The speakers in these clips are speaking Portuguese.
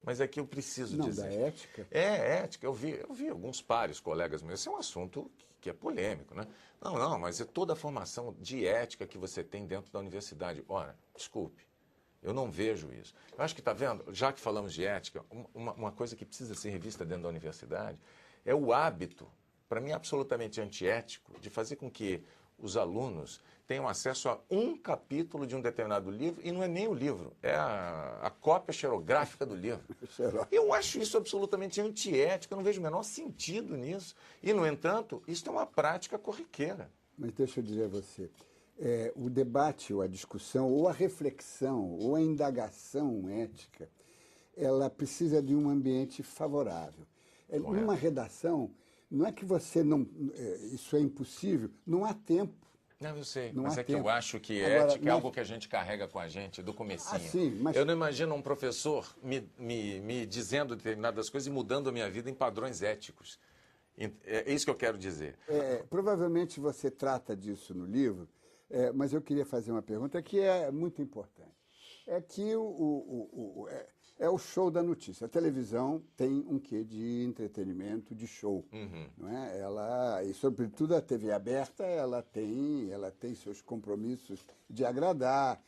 Mas é que eu preciso Não, dizer. da ética? É, ética. Eu vi alguns pares, colegas meus. Esse é um assunto que é polêmico, né? Não, mas é toda a formação de ética que você tem dentro da universidade. Ora, desculpe, eu não vejo isso. Eu acho que, está vendo, já que falamos de ética, uma coisa que precisa ser revista dentro da universidade é o hábito, para mim absolutamente antiético, de fazer com que os alunos tenham acesso a um capítulo de um determinado livro, e não é nem o livro, é a cópia xerográfica do livro. Eu acho isso absolutamente antiético, eu não vejo o menor sentido nisso. E, no entanto, isso é uma prática corriqueira. Mas deixa eu dizer a você, o debate, ou a discussão, ou a reflexão, ou a indagação ética, ela precisa de um ambiente favorável. Numa redação, não é que você não... isso é impossível, não há tempo. Não, eu sei, Não mas há é que tempo. eu acho que Agora, ética é algo que a gente carrega com a gente do comecinho. sim, mas... Eu não imagino um professor me dizendo determinadas coisas e mudando a minha vida em padrões éticos. É isso que eu quero dizer. Provavelmente você trata disso no livro, mas eu queria fazer uma pergunta que é muito importante. É que é o show da notícia. A televisão tem um quê de entretenimento, de show. Não é? E sobretudo a TV aberta, ela tem seus compromissos de agradar,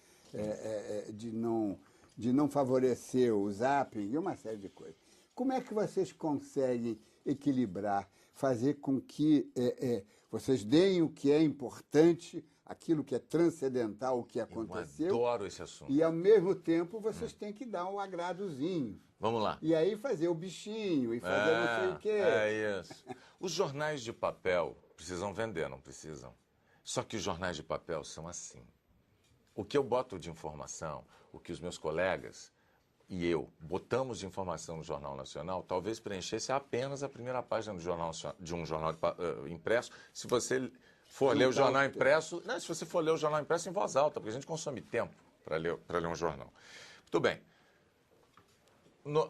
de não favorecer o zapping e uma série de coisas. Como é que vocês conseguem equilibrar, fazer com que vocês deem o que é importante, aquilo que é transcendental, o que aconteceu. Eu adoro esse assunto. E, ao mesmo tempo, vocês têm que dar um agradozinho. Vamos lá. E aí fazer o bichinho e fazer não sei o quê. É isso. Os jornais de papel precisam vender, não precisam? Só que os jornais de papel são assim. O que eu boto de informação, o que os meus colegas e eu botamos de informação no Jornal Nacional, talvez preenchesse apenas a primeira página de um jornal impresso, se você for ler o jornal impresso, não, se você for ler o jornal impresso em voz alta, porque a gente consome tempo para ler um jornal. Muito bem.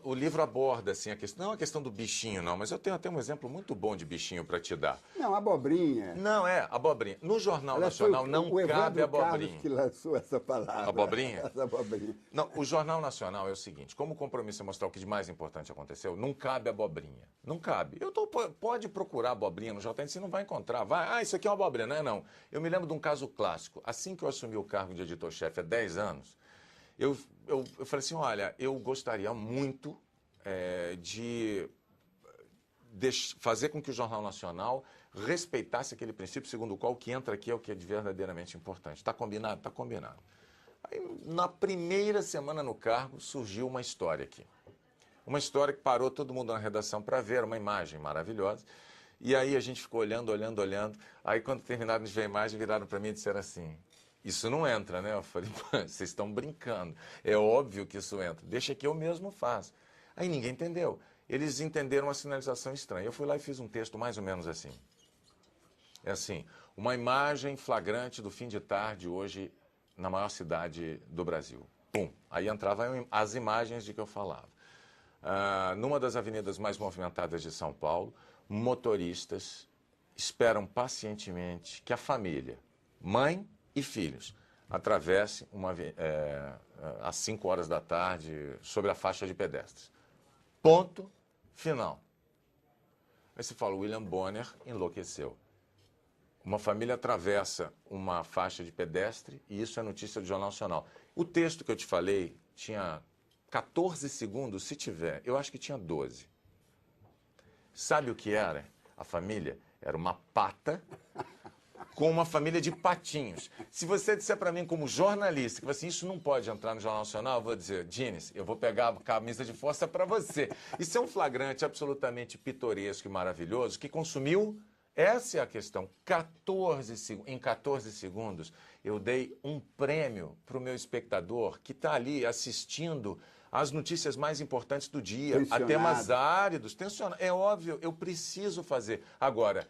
O livro aborda assim, não a questão do bichinho, não, mas eu tenho até um exemplo muito bom de bichinho para te dar. Não, abobrinha. Não, abobrinha. No Jornal Nacional não cabe abobrinha. Carlos que lançou essa palavra. Abobrinha? Essa abobrinha. Não, o Jornal Nacional é o seguinte, como o compromisso é mostrar o que de mais importante aconteceu, não cabe abobrinha. Não cabe. Pode procurar abobrinha no JN, você não vai encontrar. Isso aqui é uma abobrinha. Não. Eu me lembro de um caso clássico. Assim que eu assumi o cargo de editor-chefe há 10 anos, eu falei assim, olha, eu gostaria muito de fazer com que o Jornal Nacional respeitasse aquele princípio segundo o qual o que entra aqui é o que é verdadeiramente importante. Está combinado? Está combinado. Aí, na primeira semana no cargo, surgiu uma história aqui. Uma história que parou todo mundo na redação para ver, uma imagem maravilhosa. E aí a gente ficou olhando. Aí, quando terminaram de ver a imagem, viraram para mim e disseram assim, isso não entra, né? Eu falei, vocês estão brincando. É óbvio que isso entra. Deixa que eu mesmo faço. Aí ninguém entendeu. Eles entenderam uma sinalização estranha. Eu fui lá e fiz um texto mais ou menos assim. É assim, uma imagem flagrante do fim de tarde hoje na maior cidade do Brasil. Pum! Aí entravam as imagens de que eu falava. Numa das avenidas mais movimentadas de São Paulo, motoristas esperam pacientemente que a família, mãe e filhos, atravesse às 5 horas da tarde sobre a faixa de pedestres. Ponto final. Aí você fala, William Bonner enlouqueceu. Uma família atravessa uma faixa de pedestre e isso é notícia do Jornal Nacional. O texto que eu te falei tinha 14 segundos, se tiver. Eu acho que tinha 12. Sabe o que era? A família era uma pata com uma família de patinhos. Se você disser para mim como jornalista que assim, isso não pode entrar no Jornal Nacional, eu vou dizer, Dines, eu vou pegar a camisa de força para você. Isso é um flagrante absolutamente pitoresco e maravilhoso que consumiu, essa é a questão, em 14 segundos eu dei um prêmio para o meu espectador que está ali assistindo as notícias mais importantes do dia, a temas áridos, tensionado. É óbvio, eu preciso fazer. Agora,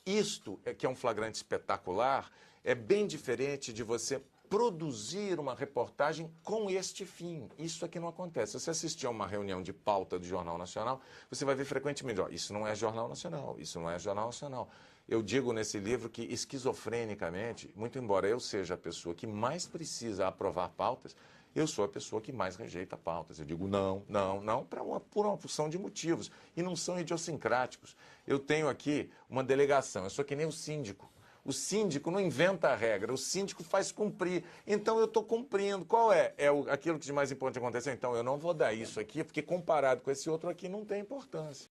isto, que é um flagrante espetacular, é bem diferente de você produzir uma reportagem com este fim. Isso aqui não acontece. Se você assistir a uma reunião de pauta do Jornal Nacional, você vai ver frequentemente, isso não é Jornal Nacional, isso não é Jornal Nacional. Eu digo nesse livro que, esquizofrenicamente, muito embora eu seja a pessoa que mais precisa aprovar pautas, eu sou a pessoa que mais rejeita pautas. Eu digo não, não, não, por uma porção de motivos. E não são idiosincráticos. Eu tenho aqui uma delegação, eu sou que nem o síndico. O síndico não inventa a regra, o síndico faz cumprir. Então eu estou cumprindo. Qual é? Aquilo que de mais importante aconteceu. Então eu não vou dar isso aqui, porque comparado com esse outro aqui não tem importância.